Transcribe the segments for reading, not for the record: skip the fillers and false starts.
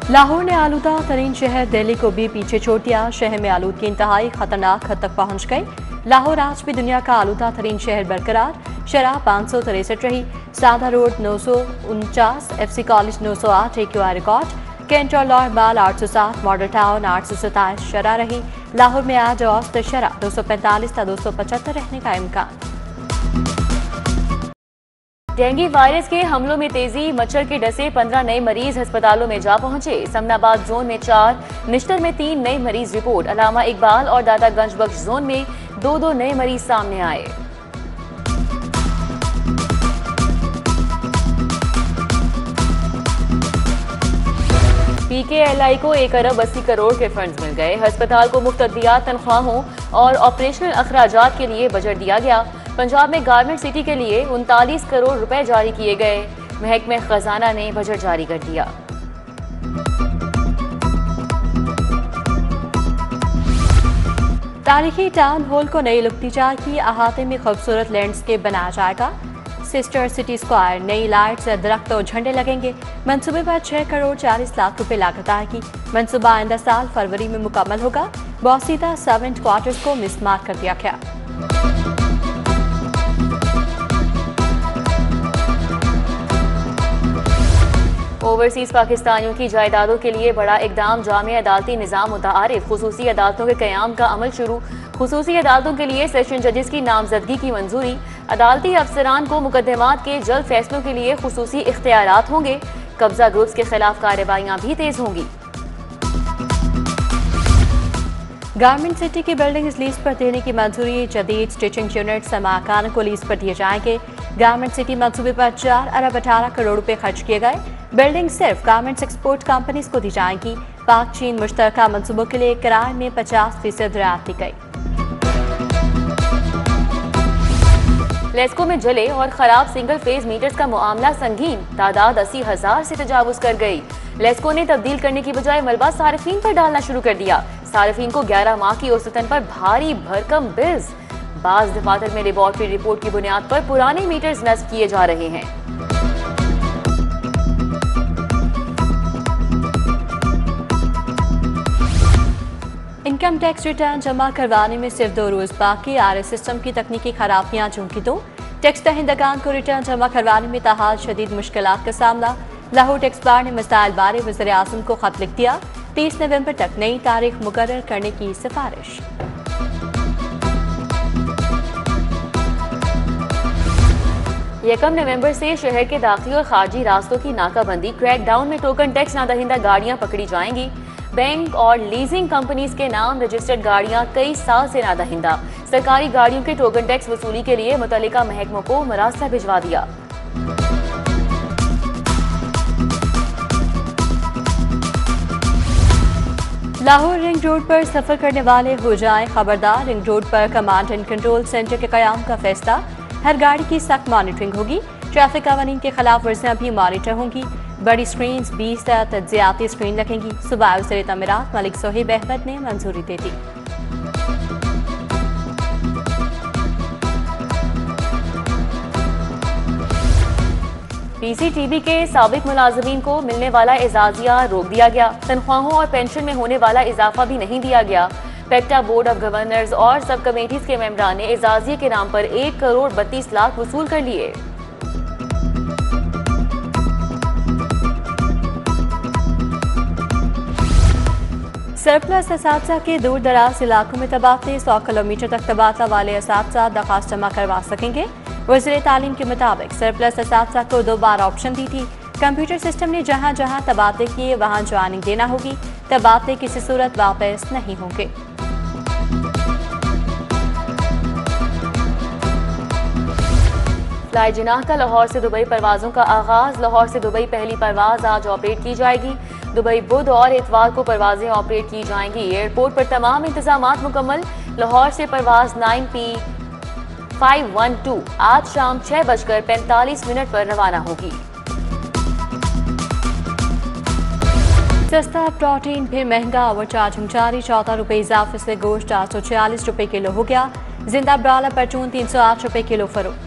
लाहौर ने आलूदा तरीन शहर दिल्ली को भी पीछे छोड़ दिया। शहर में आलूदगी इंतहाई खतरनाक हद तक पहुंच गई। लाहौर आज भी दुनिया का आलूदा तरीन शहर बरकरार। शराब 563 रही। सादा road 949, FC college 908 AQI record. Cantt और लॉर्ड माल 807, मॉडल टाउन 827 शरह रही। लाहौर में आज औसत शरह 245 था 275 रहने का इम्कान। डेंगू वायरस के हमलों में तेजी, मच्छर के डसे 15 नए मरीज अस्पतालों में जा पहुंचे। समनाबाद जोन में 4, निश्तर में 3 नए मरीज रिपोर्ट। अलामा इकबाल और दादागंज बख्श जोन में 2 नए मरीज सामने आए। PKLI को 1 अरब 80 करोड़ के फंड्स मिल गए। अस्पताल को मुफ्त अद्वियात, तनख्वाहों और ऑपरेशनल अखराजात के लिए बजट दिया गया। पंजाब में गारमेंट सिटी के लिए 39 करोड़ रुपए जारी किए गए। महकमे खजाना ने बजट जारी कर दिया। तारीखी टाउन हॉल को नई लुकतीचार की अहाते में खूबसूरत लैंडस्केप बनाया जाएगा। सिस्टर सिटी स्क्वायर, नई लाइट्स, दरख्त और झंडे लगेंगे। मंसूबे पर 6 करोड़ 40 लाख रुपए लागत आएगी। मंसूबा आइंदा साल फरवरी में मुकम्मल होगा। बौसीदा सर्वेंट क्वार्टर्स को मिसमार कर दिया गया। ओवरसीज पाकिस्तानियों की जायदादों के लिए बड़ा इकदाम, जामिया अदालती निज़ाम मुतारिफ। खुसूसी अदालतों के क़याम का अमल शुरू। खुसूसी अदालतों के लिए सेशन जजेस की नामजदगी की मंजूरी। अदालती अफसरान को मुकदमात के जल्द फैसलों के लिए खुसूसी इख्तियारात होंगे। कब्जा ग्रुप्स के खिलाफ कार्रवाइयां भी तेज होंगी। गारमेंट सिटी की बिल्डिंग लीज पर देने की मंजूरी। जदीद स्टिचिंग यूनिट समाकान को लीज पर दिए जाएंगे। गारमेंट सिटी मंसूबे पर 4 अरब 18 करोड़ रुपए खर्च किए गए। बिल्डिंग सिर्फ गारमेंट्स एक्सपोर्ट कंपनीज को दी जाएंगी। पाक चीन मुश्तरका मंसूबों के लिए किराए में 50% रियायत दी गई। लेस्को में जले और खराब सिंगल फेज मीटर्स का मामला संगीन। तादाद 80,000 से तजावुज कर गई। लेस्को ने तब्दील करने की बजाय मलबा सार्फिन पर डालना शुरू कर दिया। सार्फिन को 11 माह की औसतन पर भारी भरकम बिल्स। बाज दफातर में लेबॉर्ट्री रिपोर्ट की बुनियाद पर पुराने मीटर्स नस्ब किए जा रहे हैं। इनकम टैक्स रिटर्न जमा करवाने में सिर्फ 2 रोज बाकी। RS सिस्टम की तकनीकी खराबियां चूंकि तो टैक्स दहिंदगान को रिटर्न जमा करवाने में ताहाल शदीद मुश्किलात का सामना। लाहौर टैक्स बार ने मसाइल बारे वज़ीर आज़म को खत लिख दिया। 30 नवंबर तक नई तारीख मुकर्रर करने की सिफारिश। 1 नवंबर से शहर के दाखिली और खारजी रास्तों की नाकाबंदी। क्रैकडाउन में टोकन टैक्स नादहिंदा गाड़ियां पकड़ी जाएंगी। बैंक और लीजिंग कंपनीज के नाम रजिस्टर्ड गाड़ियां कई साल से नादहिंदा। सरकारी गाड़ियों के टोकन टैक्स वसूली के लिए मुतल्लिका महकमों को मरासला भिजवा दिया। लाहौर रिंग रोड पर सफर करने वाले हो जाएं खबरदार। रिंग रोड पर कमांड एंड कंट्रोल सेंटर के कयाम का फैसला। हर गाड़ी की सख्त मॉनिटरिंग होगी। ट्रैफिक कानून के खिलाफ वर्जियां भी मॉनिटर होंगी। बड़ी स्क्रीन 20 तज्जियाती स्क्रीन लगेंगी। सूबाई वज़ीर तमीरात मलिक सोहेब अहमद ने मंजूरी दे दी। PCTB के साबिक मुलाजमीन को मिलने वाला एजाजिया रोक दिया गया। तनख्वाहों और पेंशन में होने वाला इजाफा भी नहीं दिया गया। पेक्टा बोर्ड ऑफ गवर्नर्स और सब कमेटीज के मेंबरान ने एजाजिये के नाम पर 1 करोड़ 32 लाख वसूल कर लिए। सरप्लस असातिज़ा के दूर दराज इलाकों में तबादले। 100 किलोमीटर तक तबादला वाले असातिज़ा दरखास्त जमा करवा सकेंगे। वज़ीर तालीम के मुताबिक सरप्लस असातिज़ा को 2 बार ऑप्शन दी थी। कंप्यूटर सिस्टम ने जहां जहां तबादले किए वहां ज्वाइनिंग देना होगी। तबादले किसी सूरत वापस नहीं होंगे। फ्लाई जिनाह का लाहौर से दुबई परवाजों का आगाज। लाहौर से दुबई पहली परवाज आज ऑपरेट की जाएगी। दुबई बुध और इतवार को परवाजें ऑपरेट की जाएंगी। एयरपोर्ट पर तमाम इंतजामात मुकम्मल। लाहौर से परवाज 9P512 आज शाम 6:45 पर रवाना होगी। सस्ता प्रोटीन फिर महंगा। ओवर चार्जिंग जारी। 14 रुपए इजाफे से गोश्त 846 रुपए किलो हो गया। जिंदा ब्राला परचून 308 रुपए किलो फरोख्त।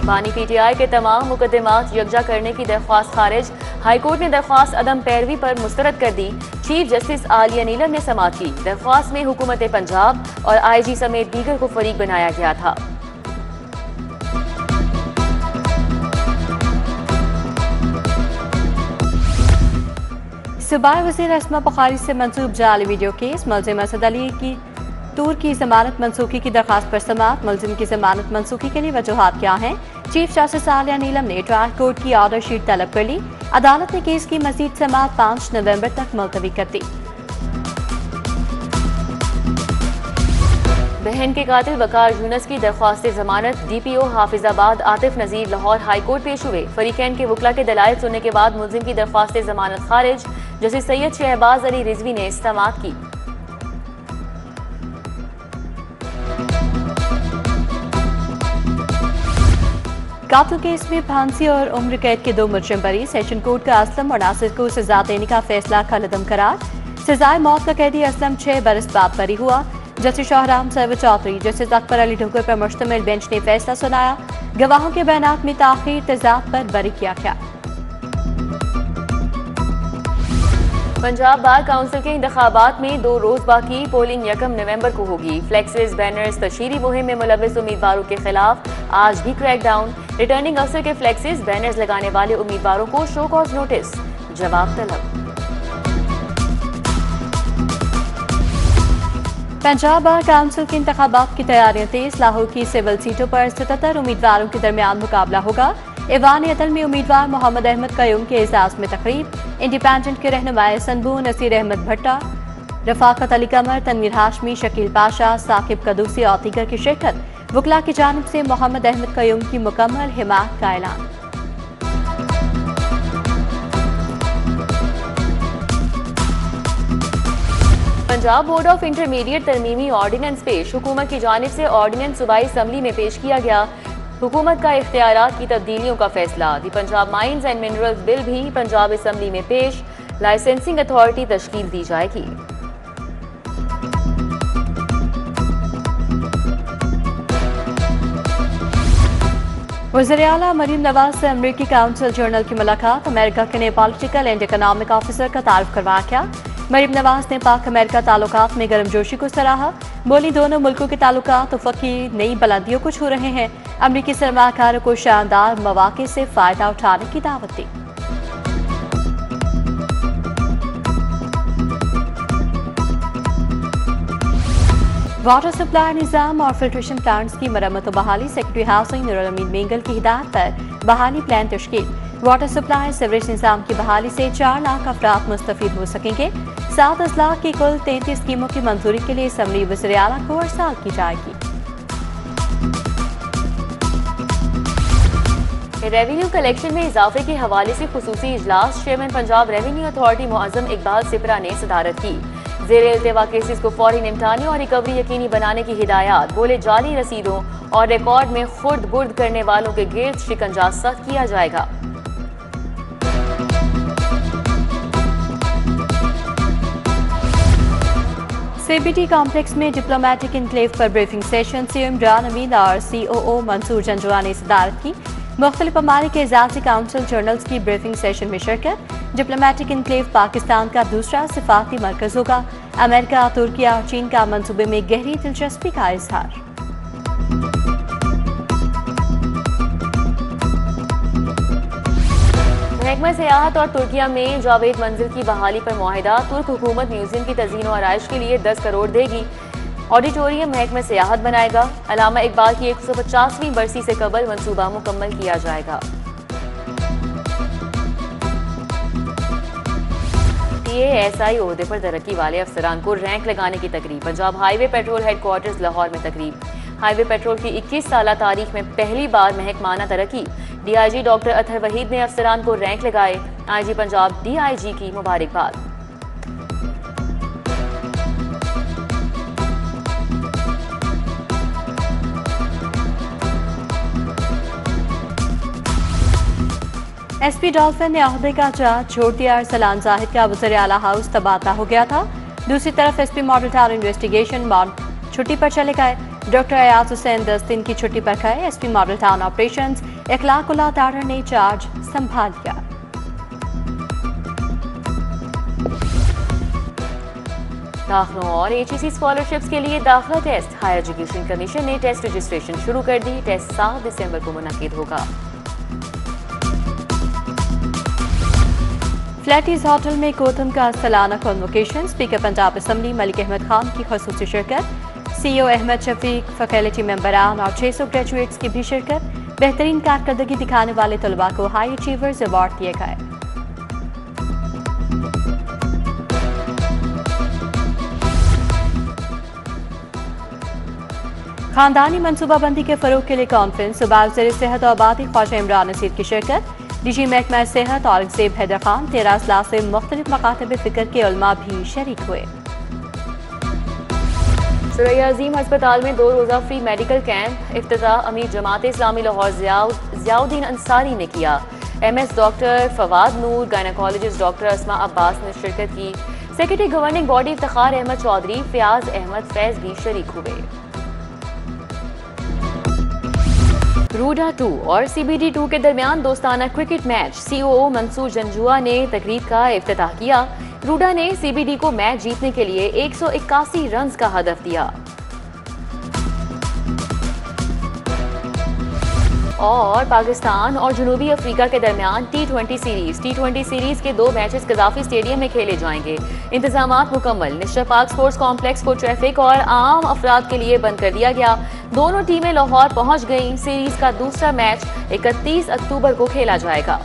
बानी पीटीआई के तमाम मुकदमात यकजा करने की दरख्वास्त खारिज। हाईकोर्ट ने दरख्वास्त अदम पैरवी पर मुस्तरद कर दी। चीफ जस्टिस आलिया नीलम ने समाअत की। दरख्वास्त में हुकूमत पंजाब और आईजी समेत दीगर को फरीक बनाया गया था। सूबाई वज़ीर अस्मा बुखारी से मंसूब जाली वीडियो केस। मुलजिम असद अली की तूर की जमानत मनसूखी की दरखास्त पर समाअत। मुलजिम की जमानत मनसूखी के लिए वजूहात क्या हैं? चीफ जस्टिस आलिया नीलम ने ट्रायल कोर्ट की ऑर्डर शीट तलब कर ली। अदालत ने केस की मजीद समाअत 5 नवंबर तक मुलतवी कर दी। बहन के कातिल वकार यूनुस की दरख्वास्त जमानत। डीपीओ हाफिजाबाद आतिफ नजीर लाहौर हाईकोर्ट पेश हुए। फरीकैन के वकला के दलाइल सुनने के बाद मुलजिम की दरख्वास्त जमानत खारिज। जस्टिस सैयद शहबाज अली रिजवी ने समाअत की। कातिल केस में फांसी और उम्र कैद के 2 मुजरिम बरी। सेशन कोर्ट का असलम और नासिर को सजा देने का फैसला कलअदम करार। सजाए मौत का कैदी असलम 6 बरस बाद बरी हुआ। जस्टिस शाहराम सरवर चौधरी, जस्टिस अकबर अली ढुकर पर मुश्तमिल बेंच ने फैसला सुनाया। गवाहों के बयानात में ताखीर तेजाब पर बरी किया गया। पंजाब बार काउंसिल के इंतखाबात में 2 रोज बाकी। पोलिंग 1 नवंबर को होगी। फ्लेक्सेस, बैनर्स, तशहीरी मुहिम में मुलव्वस उम्मीदवारों के खिलाफ आज भी क्रैकडाउन। रिटर्निंग अफसर के फ्लेक्सेस, बैनर्स लगाने वाले उम्मीदवारों को शो कॉज नोटिस। जवाब तलब। पंजाब बार काउंसिल के इंतखाबात की तैयारियां तेज। लाहौर की सिविल सीटों पर 77 उम्मीदवारों के दरमियान मुकाबला होगा। ईवान अदल में उम्मीदवार मोहम्मद अहमद कयूम के एजाज में तकरीब। इंडिपेंडेंट के रहनुमाए संबू, नसीर अहमद भट्टा, रफाकत अली कमर, तनवीर हाशमी, शकील पाशा, साकिब कदूसी और दीगर की शिरकत। वकला की जानिब से मोहम्मद अहमद कयूम की मुकम्मल हिमायत का ऐलान। पंजाब बोर्ड ऑफ इंटरमीडिएट तरमीमी ऑर्डिनेंस पेश। हुकूमत की जानिब से ऑर्डिनेंस सूबाई असम्बली में पेश किया गया। हुकूमत का इख्तियारात की तब्दीलियों का फैसला। The Punjab mines and minerals bill भी पंजाब असम्बली में पेश। लाइसेंसिंग अथॉरिटी तश्कील दी जाएगी। वज़ीर आला मरीम नवाज से अमरीकी काउंसिल जर्नल की मुलाकात। अमेरिका के नए पॉलिटिकल एंड इकनॉमिक ऑफिसर का तारुफ करवाया गया। मरीम नवाज ने पाक अमेरिका ताल्लुकात में गर्मजोशी को सराहा। बोली दोनों मुल्कों के ताल्लुकात उफ़क़ी नई बुलंदियों को छू रहे हैं। अमरीकी सरमाकारों को शानदार मौक़े से फ़ायदा उठाने की दावत दी। वाटर सप्लाई निज़ाम और फिल्ट्रेशन प्लांट्स की मरम्मत और बहाली। सेक्रेटरी हाउसिंग नूरुल अमीन मेंगल की हिदायत पर बहाली प्लान तश्कील। वाटर सप्लाई सीवरेज निज़ाम की बहाली से 4 लाख अफराद मुस्तफ़ीद हो सकेंगे। 7 अजला की कुल 33 स्कीमों की मंजूरी के लिए असम्बली वज़ीर आला को अरसाल की जाएगी। रेवेन्यू कलेक्शन में इजाफे के हवाले से खुसूसी इजलास। Chairman Punjab revenue authority Muazzam Iqbal Sipra ने सदारत की। ज़ेर इल्तिवा केसेस को फौरी निपटाने और रिकवरी यकीनी बनाने की हिदायत। बोले जाली रसीदों और रिकॉर्ड में खुर्द बुर्द करने वालों के गिर्द शिकंजा सख्त किया जाएगा। सीबीटी कॉम्प्लेक्स में डिप्लोमेटिक इनक्लेव पर ब्रीफिंग सेशन। सीएम इमरान अमीन और सीओओ मंसूर जंजुआ ने सदारत की। मुख्तलिफ ममालिक के एजाज़ी काउंसिल जर्नल्स की ब्रीफिंग सेशन में शिरकत। डिप्लोमेटिक इनक्लेव पाकिस्तान का दूसरा सिफारती मरकज होगा। अमेरिका, तुर्की और चीन का मंसूबे में गहरी दिलचस्पी का इजहार। महकमा सियाहत और तुर्किया में जावेद मंजिल की बहाली पर मुआहिदा। तुर्क हुकूमत म्यूजियम की तज़ीन और आराइश के लिए 10 करोड़ देगी। ऑडिटोरियम महकमा सियाहत बनाएगा। अल्लामा इकबाल की 150वीं बरसी से कबल मंसूबा मुकम्मल किया जाएगा। TASI ओहदे पर तरक्की वाले अफसरान को रैंक लगाने की तकरीब। Punjab highway petrol headquarters Lahore में तकरीब। हाईवे पेट्रोल की 21 साला तारीख में पहली बार महकमाना तरक्की। DIG डॉक्टर अतहर वहीद ने अफसरान को रैंक लगाए। IG पंजाब DIG की मुबारकबाद। SP डॉल्फिन ने ओहदे का चार्ज छोड़ दिया। अरसलान जाहिद का वज़ीर आला हाउस तबादला हो गया था। दूसरी तरफ SP मॉडल टाउन इन्वेस्टिगेशन छुट्टी पर चले गए। डॉक्टर अयाज हुसैन 10 दिन की छुट्टी पर गए। SP model town operations Ikhlaqullah Tarar ने चार्ज संभाल लिया। दाखिलों और HEC स्कॉलरशिप्स के लिए दाखिला टेस्ट। हायर एजुकेशन कमीशन ने टेस्ट रजिस्ट्रेशन शुरू कर दी। टेस्ट 7 दिसंबर को मुनक्किद होगा। फ्लैटीज होटल में गौतम का सालाना convocation. Speaker Punjab assembly Malik Ahmad Khan की खसूसी शिरकत। CEO अहमद शफीक, फैकल्टी मेंबरान और 600 ग्रेजुएट्स की भी शिरकत। बेहतरीन कारकर्दगी दिखाने वाले तलबा को हाई अचीवर्स अवार्ड दिए गए। खानदानी मनसूबाबंदी के फरोग के लिए कॉन्फ्रेंस। सूबा वज़ीर सेहत और आबादी ख्वाजा इमरान नसीर की शिरकत। DG महकमा सेहत औरंगजेब हैदर खान 13 अजलास से मुख्तलिफ मकातब फ़िक्र के उलमा भी शरीक हुए। सुरैया अजीम अस्पताल में 2 रोज़ा फ्री मेडिकल कैंप। इफ्तिताह अमीर जमात इस्लामी लाहौर ज़ियाउद्दीन अंसारी ने किया। MS doctor Fawad Noor, gynaecologist doctor Asma Abbas ने शिरकत की। Secretary governing body Iftikhar Ahmad Chaudhry, Fayyaz Ahmad Faiz भी शरीक हुए। रूडा 2 और CBD 2 के दरमियान दोस्ताना cricket match. COO Mansoor Janjua ने तकरीब का इफ्तिताह किया। रूडा ने CBD को मैच जीतने के लिए 181 रन का हदफ दिया। और पाकिस्तान और जनूबी अफ्रीका के दरमियान T20 सीरीज के 2 मैचेस कदाफी स्टेडियम में खेले जाएंगे। इंतजामात मुकम्मल। निश्चर पार्क स्पोर्ट्स कॉम्प्लेक्स को ट्रैफिक और आम अफराद के लिए बंद कर दिया गया। दोनों टीमें लाहौर पहुंच गईं। सीरीज का दूसरा मैच 31 अक्टूबर को खेला जाएगा।